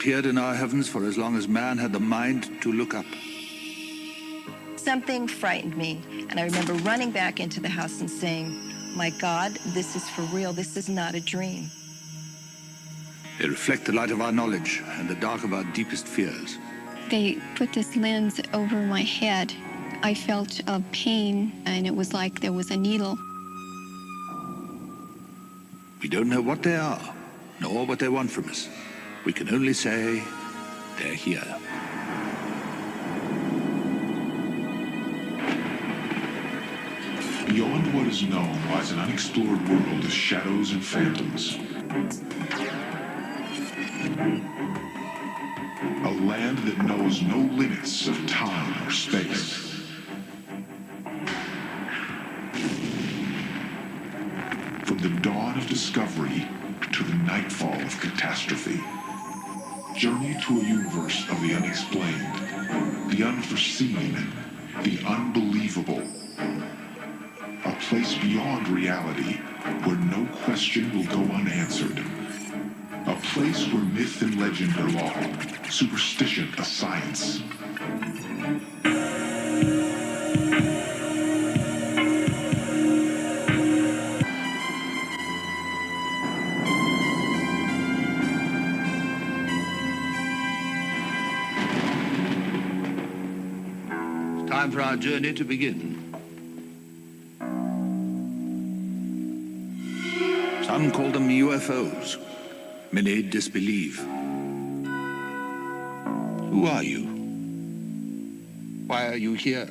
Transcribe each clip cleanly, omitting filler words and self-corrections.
appeared in our heavens for as long as man had the mind to look up. Something frightened me, and I remember running back into the house and saying, "My God, this is for real. This is not a dream." They reflect the light of our knowledge and the dark of our deepest fears. They put this lens over my head. I felt a pain, and it was like there was a needle. We don't know what they are, nor what they want from us. We can only say, they're here. Beyond what is known lies an unexplored world of shadows and phantoms. A land that knows no limits of time or space. From the dawn of discovery to the nightfall of catastrophe. Journey to a universe of the unexplained, the unforeseen, the unbelievable. A place beyond reality where no question will go unanswered. A place where myth and legend are law, superstition a science. It's time for our journey to begin. Some call them UFOs. Many disbelieve. Who are you? Why are you here?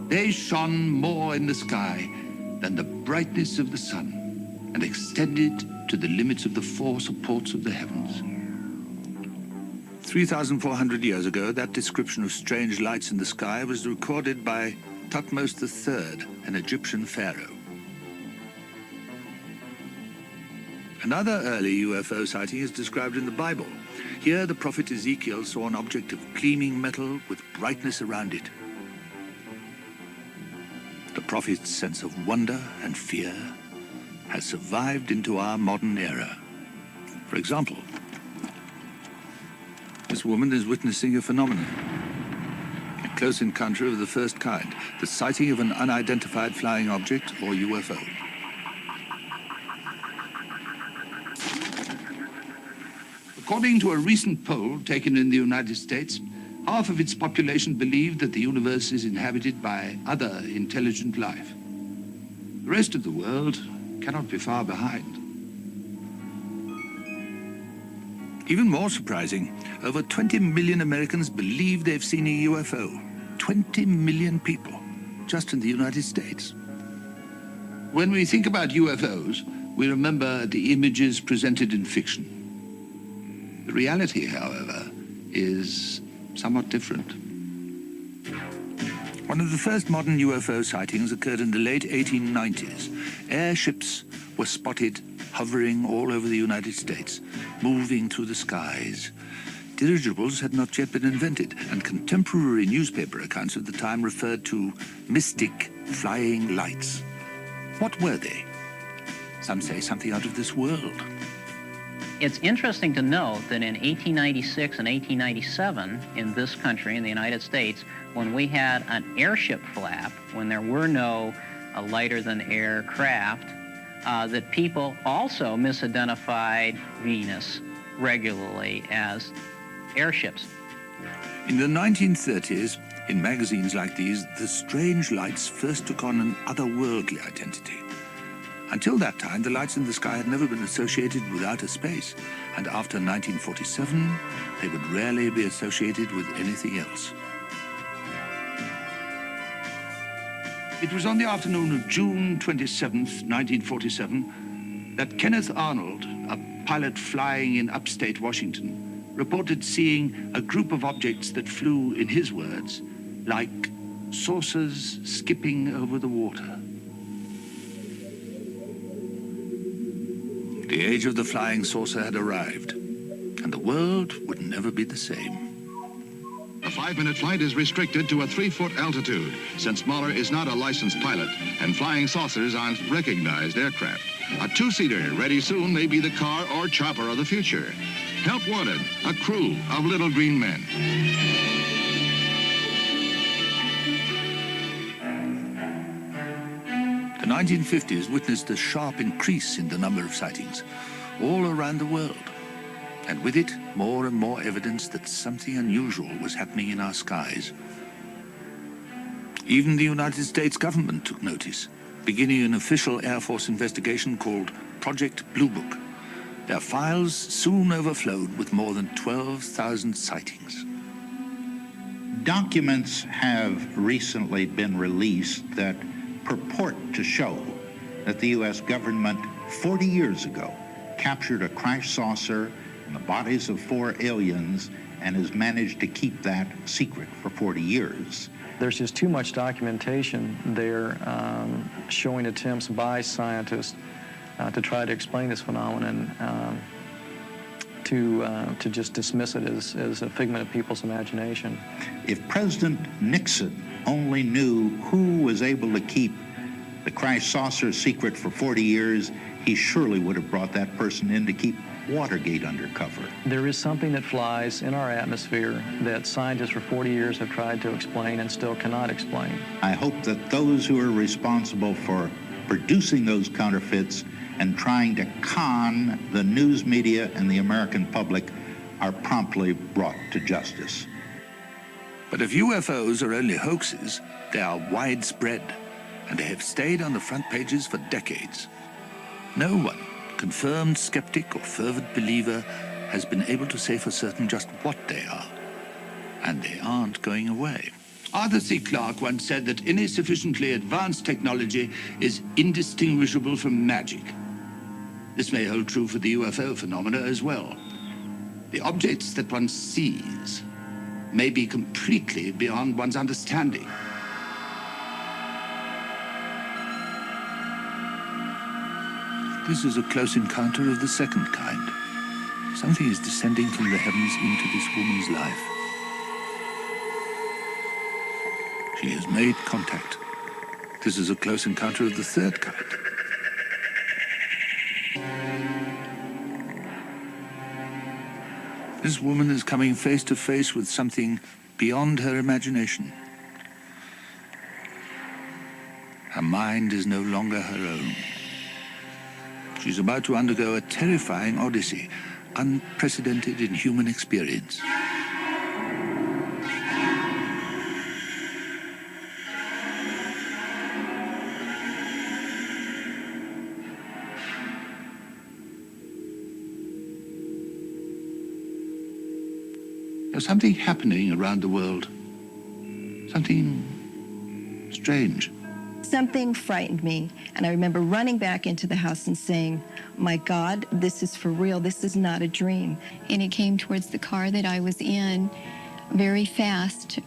They shone more in the sky than the brightness of the sun, and extended to the limits of the four supports of the heavens. 3,400 years ago, that description of strange lights in the sky was recorded by Thutmose III, an Egyptian pharaoh. Another early UFO sighting is described in the Bible. Here, the prophet Ezekiel saw an object of gleaming metal with brightness around it. The prophet's sense of wonder and fear has survived into our modern era. For example, this woman is witnessing a phenomenon, a close encounter of the first kind, the sighting of an unidentified flying object, or UFO. According to a recent poll taken in the United States, half of its population believed that the universe is inhabited by other intelligent life. The rest of the world cannot be far behind. Even more surprising, over 20 million Americans believe they've seen a UFO. 20 million people, just in the United States. When we think about UFOs, we remember the images presented in fiction. The reality, however, is somewhat different. One of the first modern UFO sightings occurred in the late 1890s. Airships were spotted hovering all over the United States, moving through the skies. Dirigibles had not yet been invented, and contemporary newspaper accounts of the time referred to mystic flying lights. What were they? Some say something out of this world. It's interesting to note that in 1896 and 1897 in this country, in the United States, when we had an airship flap, when there were no lighter-than-air craft, that people also misidentified Venus regularly as airships. In the 1930s, in magazines like these, the strange lights first took on an otherworldly identity. Until that time, the lights in the sky had never been associated with outer space, and after 1947, they would rarely be associated with anything else. It was on the afternoon of June 27th, 1947, that Kenneth Arnold, a pilot flying in upstate Washington, reported seeing a group of objects that flew, in his words, like saucers skipping over the water. The age of the flying saucer had arrived, and the world would never be the same. The 5-minute flight is restricted to a 3-foot altitude, since Mulhare is not a licensed pilot, and flying saucers aren't recognized aircraft. A 2-seater ready soon may be the car or chopper of the future. Help wanted, a crew of little green men. The 1950s witnessed a sharp increase in the number of sightings all around the world, and with it, more and more evidence that something unusual was happening in our skies. Even the United States government took notice, beginning an official Air Force investigation called Project Blue Book. Their files soon overflowed with more than 12,000 sightings. Documents have recently been released that purport to show that the U.S. government 40 years ago captured a crash saucer and the bodies of 4 aliens and has managed to keep that secret for 40 years. There's just too much documentation there showing attempts by scientists to try to explain this phenomenon, to just dismiss it as a figment of people's imagination. If President Nixon only knew who was able to keep the crash saucer secret for 40 years, he surely would have brought that person in to keep Watergate undercover. There is something that flies in our atmosphere that scientists for 40 years have tried to explain and still cannot explain. I hope that those who are responsible for producing those counterfeits and trying to con the news media and the American public are promptly brought to justice. But if UFOs are only hoaxes, they are widespread, and they have stayed on the front pages for decades. No one, confirmed skeptic or fervent believer, has been able to say for certain just what they are. And they aren't going away. Arthur C. Clarke once said that any sufficiently advanced technology is indistinguishable from magic. This may hold true for the UFO phenomena as well. The objects that one sees may be completely beyond one's understanding. This is a close encounter of the second kind. Something is descending from the heavens into this woman's life. She has made contact. This is a close encounter of the third kind. This woman is coming face to face with something beyond her imagination. Her mind is no longer her own. She's about to undergo a terrifying odyssey, unprecedented in human experience. There's something happening around the world. Something strange. Something frightened me, and I remember running back into the house and saying, my God, this is for real, this is not a dream. And it came towards the car that I was in very fast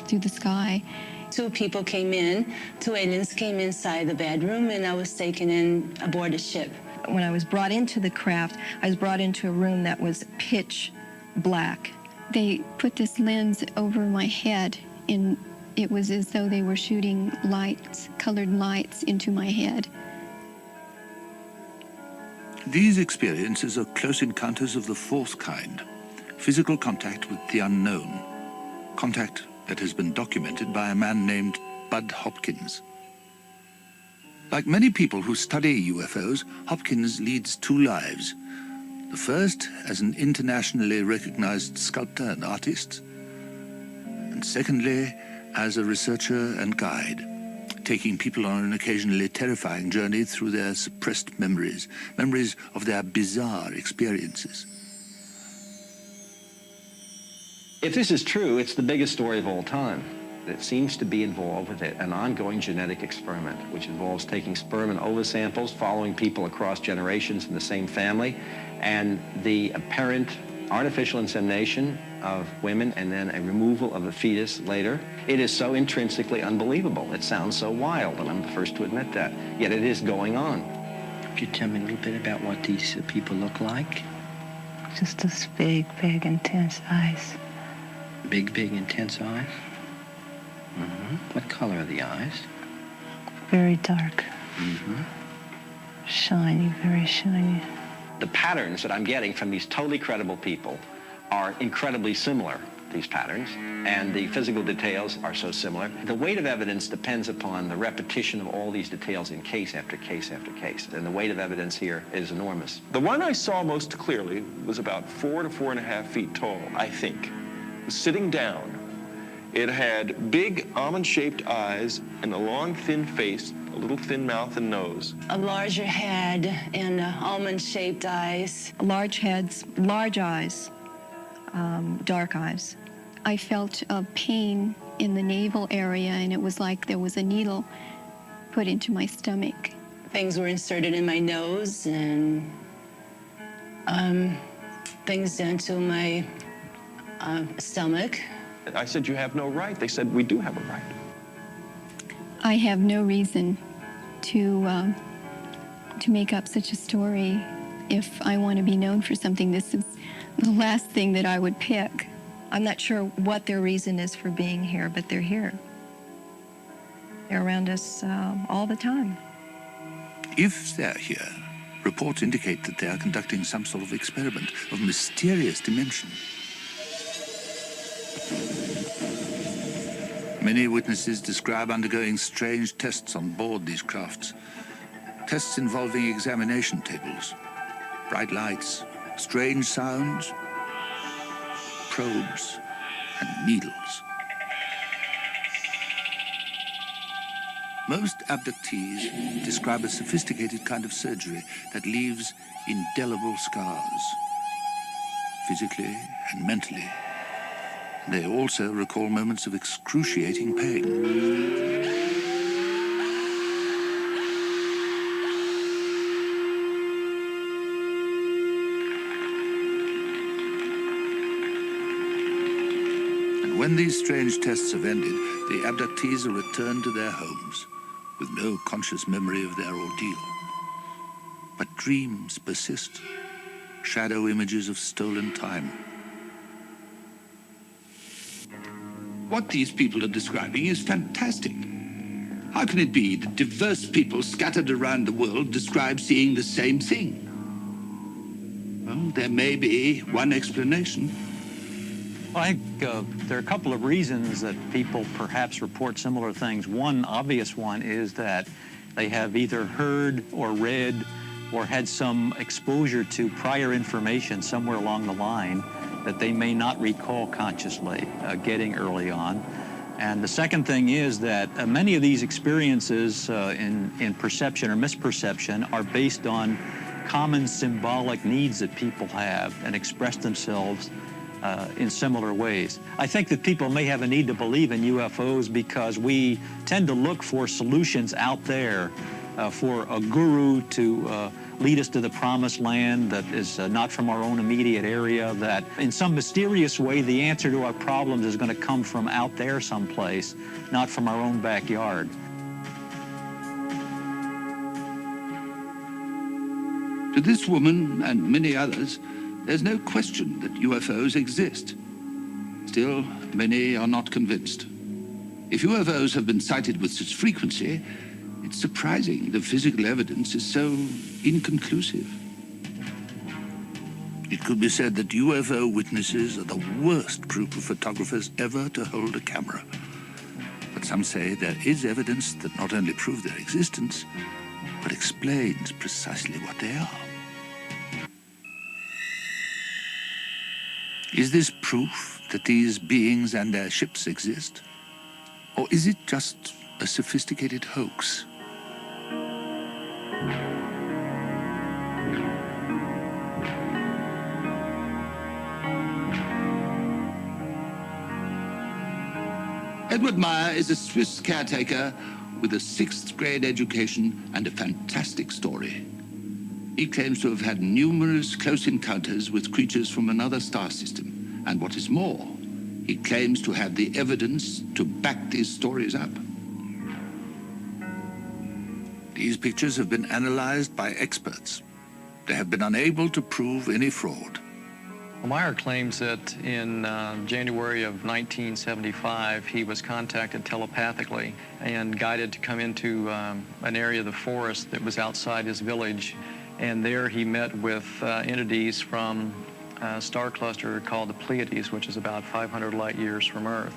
through the sky. 2 people came in, 2 aliens came inside the bedroom, and I was taken in aboard the ship. When I was brought into the craft, I was brought into a room that was pitch black. They put this lens over my head, and it was as though they were shooting lights, colored lights, into my head. These experiences are close encounters of the fourth kind, physical contact with the unknown, contact that has been documented by a man named Bud Hopkins. Like many people who study UFOs, Hopkins leads 2 lives. The first as an internationally recognized sculptor and artist, and secondly, as a researcher and guide, taking people on an occasionally terrifying journey through their suppressed memories, memories of their bizarre experiences. If this is true, it's the biggest story of all time. It seems to be involved with an ongoing genetic experiment, which involves taking sperm and ova samples, following people across generations in the same family, and the apparent artificial insemination of women and then a removal of the fetus later. It is so intrinsically unbelievable. It sounds so wild, and I'm the first to admit that. Yet it is going on. Could you tell me a little bit about what these people look like? Just those big, intense eyes. Big, intense eyes? What color are the eyes? Very dark. Shiny, very shiny. The patterns that I'm getting from these totally credible people are incredibly similar, these patterns, and the physical details are so similar. The weight of evidence depends upon the repetition of all these details in case after case after case, and the weight of evidence here is enormous. The one I saw most clearly was about 4 to 4.5 feet tall, I think. It was sitting down. It had big almond-shaped eyes and a long, thin face, a little thin mouth and nose. A larger head and almond-shaped eyes. Large heads, large eyes, dark eyes. I felt a pain in the navel area, and it was like there was a needle put into my stomach. Things were inserted in my nose, and things down to my stomach. I said, you have no right. They said, we do have a right. I have no reason to make up such a story. If I want to be known for something, this is the last thing that I would pick. I'm not sure what their reason is for being here, but they're here. They're around us all the time. If they're here, reports indicate that they are conducting some sort of experiment of mysterious dimension. Many witnesses describe undergoing strange tests on board these crafts. Tests involving examination tables, bright lights, strange sounds, probes, and needles. Most abductees describe a sophisticated kind of surgery that leaves indelible scars, physically and mentally. They also recall moments of excruciating pain. And when these strange tests have ended, the abductees are returned to their homes with no conscious memory of their ordeal. But dreams persist, shadow images of stolen time. What these people are describing is fantastic. How can it be that diverse people scattered around the world describe seeing the same thing? Well, there may be one explanation. I think there are a couple of reasons that people perhaps report similar things. One obvious one is that they have either heard or read or had some exposure to prior information somewhere along the line that they may not recall consciously getting early on. And the second thing is that many of these experiences in perception or misperception are based on common symbolic needs that people have and express themselves in similar ways. I think that people may have a need to believe in UFOs because we tend to look for solutions out there, for a guru to lead us to the promised land that is not from our own immediate area, that in some mysterious way the answer to our problems is going to come from out there someplace, not from our own backyard. To this woman and many others, there's no question that UFOs exist. Still, many are not convinced. If UFOs have been sighted with such frequency, it's surprising the physical evidence is so inconclusive. It could be said that UFO witnesses are the worst group of photographers ever to hold a camera. But some say there is evidence that not only proves their existence, but explains precisely what they are. Is this proof that these beings and their ships exist? Or is it just a sophisticated hoax? Edward Mulhare is a Swiss caretaker with a 6th grade education and a fantastic story. He claims to have had numerous close encounters with creatures from another star system. And what is more, he claims to have the evidence to back these stories up. These pictures have been analyzed by experts. They have been unable to prove any fraud. Well, Muir claims that in January of 1975, he was contacted telepathically and guided to come into an area of the forest that was outside his village. And there he met with entities from a star cluster called the Pleiades, which is about 500 light years from Earth.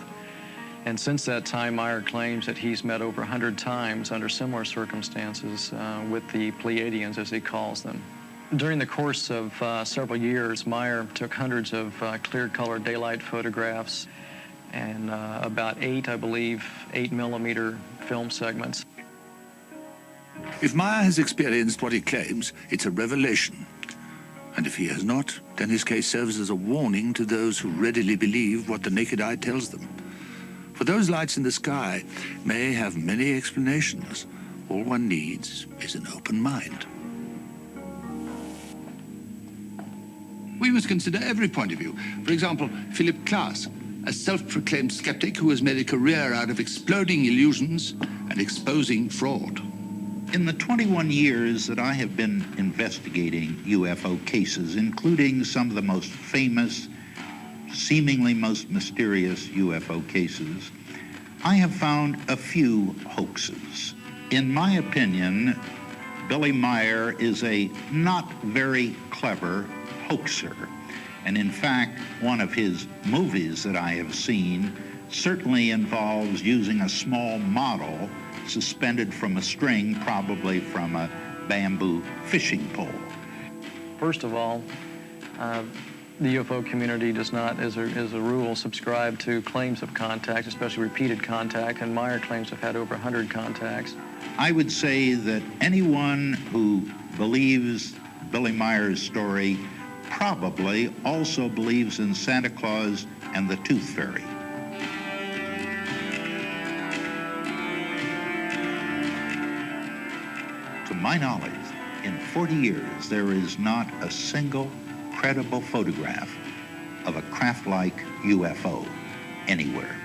And since that time, Muir claims that he's met over 100 times under similar circumstances with the Pleiadians, as he calls them. During the course of several years, Muir took hundreds of clear-color daylight photographs and about 8 8mm film segments. If Muir has experienced what he claims, it's a revelation. And if he has not, then his case serves as a warning to those who readily believe what the naked eye tells them. For those lights in the sky may have many explanations. All one needs is an open mind. We must consider every point of view. For example, Philip Klass, a self-proclaimed skeptic who has made a career out of exploding illusions and exposing fraud. In the 21 years that I have been investigating UFO cases, including some of the most famous, seemingly most mysterious UFO cases, I have found a few hoaxes. In my opinion, Billy Muir is a not very clever hoaxer. And in fact, one of his movies that I have seen certainly involves using a small model suspended from a string, probably from a bamboo fishing pole. First of all, the UFO community does not, as a rule, subscribe to claims of contact, especially repeated contact, and Muir claims to have had over 100 contacts. I would say that anyone who believes Billy Muir's story probably also believes in Santa Claus and the Tooth Fairy. To my knowledge, in 40 years, there is not a single credible photograph of a craft-like UFO anywhere.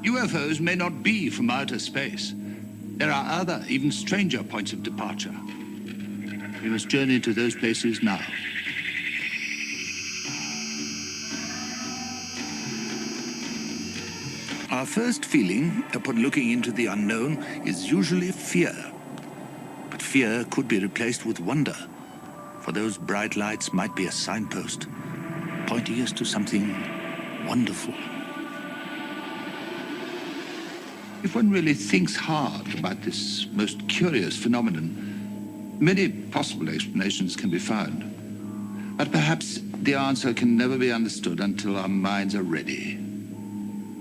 UFOs may not be from outer space. There are other, even stranger points of departure. We must journey to those places now. Our first feeling upon looking into the unknown is usually fear. But fear could be replaced with wonder, for those bright lights might be a signpost, pointing us to something wonderful. If one really thinks hard about this most curious phenomenon, many possible explanations can be found. But perhaps the answer can never be understood until our minds are ready.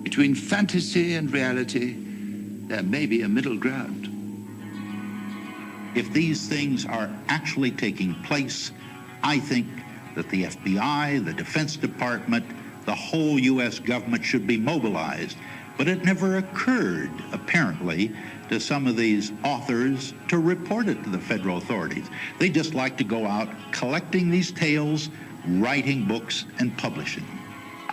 Between fantasy and reality, there may be a middle ground. If these things are actually taking place, I think that the FBI, the Defense Department, the whole U.S. government should be mobilized. But it never occurred, apparently, to some of these authors to report it to the federal authorities. They just like to go out collecting these tales, writing books, and publishing.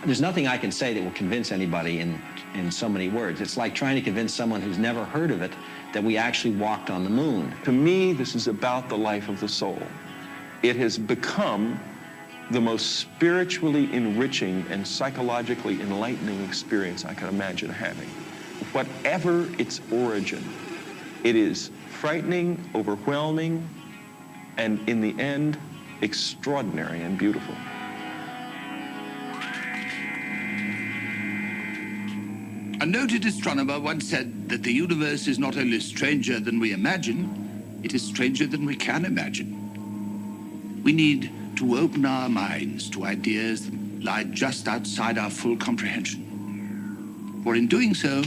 There's nothing I can say that will convince anybody in so many words. It's like trying to convince someone who's never heard of it that we actually walked on the moon. To me, this is about the life of the soul. It has become the most spiritually enriching and psychologically enlightening experience I can imagine having. Whatever its origin, it is frightening, overwhelming, and in the end, extraordinary and beautiful. A noted astronomer once said that the universe is not only stranger than we imagine, it is stranger than we can imagine. We need to open our minds to ideas that lie just outside our full comprehension. For in doing so,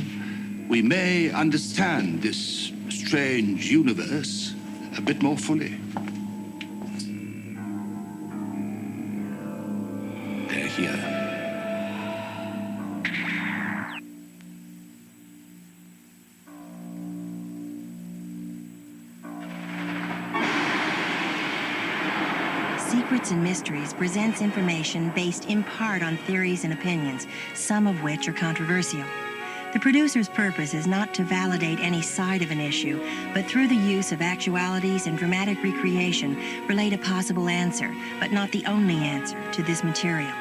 we may understand this strange universe a bit more fully. They're here. Secrets and Mysteries presents information based in part on theories and opinions, some of which are controversial. The producer's purpose is not to validate any side of an issue, but through the use of actualities and dramatic recreation, relate a possible answer, but not the only answer, to this material.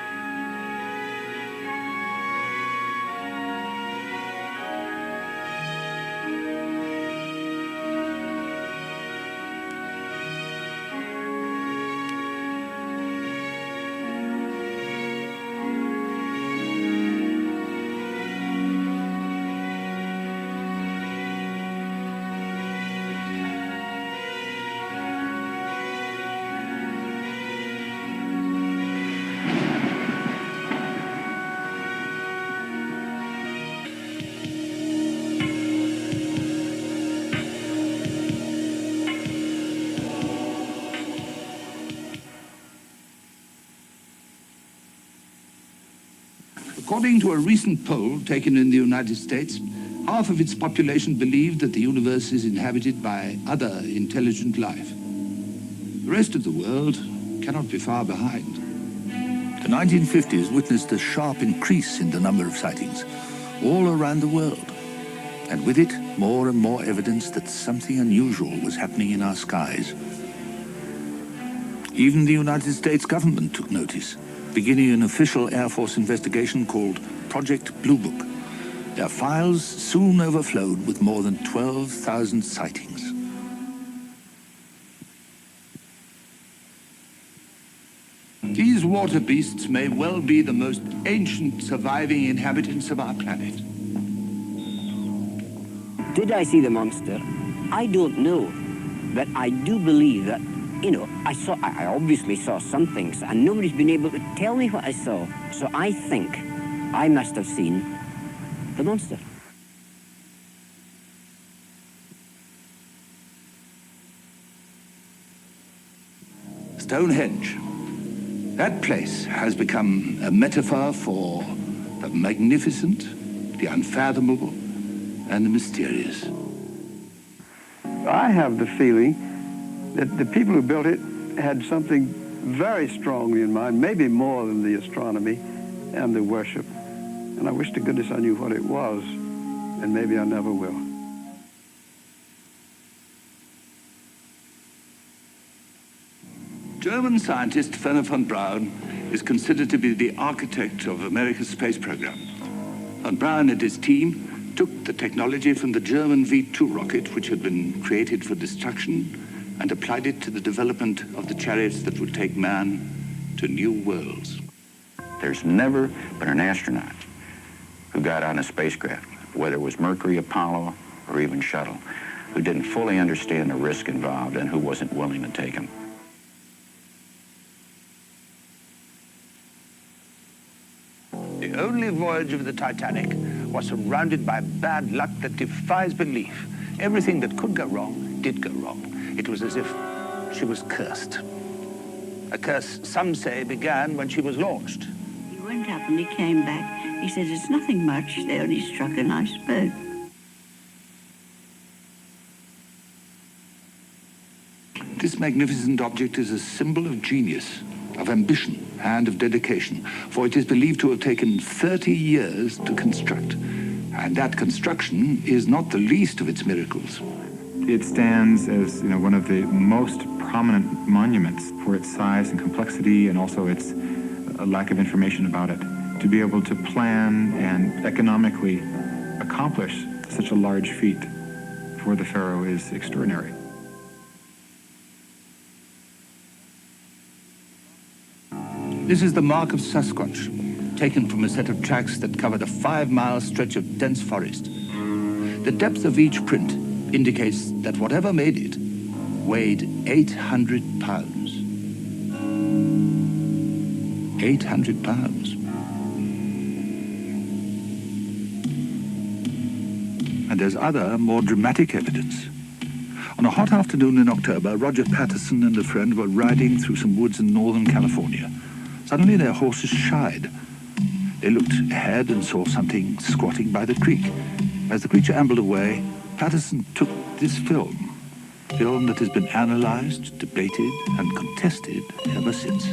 According to a recent poll taken in the United States, half of its population believed that the universe is inhabited by other intelligent life. The rest of the world cannot be far behind. The 1950s witnessed a sharp increase in the number of sightings all around the world, and with it, more and more evidence that something unusual was happening in our skies. Even the United States government took notice, beginning an official Air Force investigation called Project Blue Book. Their files soon overflowed with more than 12,000 sightings. These water beasts may well be the most ancient surviving inhabitants of our planet. Did I see the monster? I don't know, but I do believe that, you know, I obviously saw some things, and nobody's been able to tell me what I saw. So I think I must have seen the monster. Stonehenge. That place has become a metaphor for the magnificent, the unfathomable, and the mysterious. I have the feeling that the people who built it had something very strongly in mind, maybe more than the astronomy and the worship. And I wish to goodness I knew what it was, and maybe I never will. German scientist Werner von Braun is considered to be the architect of America's space program. Von Braun and his team took the technology from the German V2 rocket, which had been created for destruction, and applied it to the development of the chariots that would take man to new worlds. There's never been an astronaut who got on a spacecraft, whether it was Mercury, Apollo, or even Shuttle, who didn't fully understand the risk involved and who wasn't willing to take them. The only voyage of the Titanic was surrounded by bad luck that defies belief. Everything that could go wrong did go wrong. It was as if she was cursed. A curse, some say, began when she was launched. He went up and he came back. He said, it's nothing much. They only struck an iceberg. This magnificent object is a symbol of genius, of ambition, and of dedication, for it is believed to have taken 30 years to construct. And that construction is not the least of its miracles. It stands as, one of the most prominent monuments for its size and complexity, and also its lack of information about it. To be able to plan and economically accomplish such a large feat for the pharaoh is extraordinary. This is the mark of Sasquatch, taken from a set of tracks that covered a 5-mile stretch of dense forest. The depth of each print indicates that whatever made it weighed 800 pounds. 800 pounds. And there's other, more dramatic evidence. On a hot afternoon in October, Roger Patterson and a friend were riding through some woods in northern California. Suddenly their horses shied. They looked ahead and saw something squatting by the creek. As the creature ambled away, Patterson took this film that has been analyzed, debated, and contested ever since.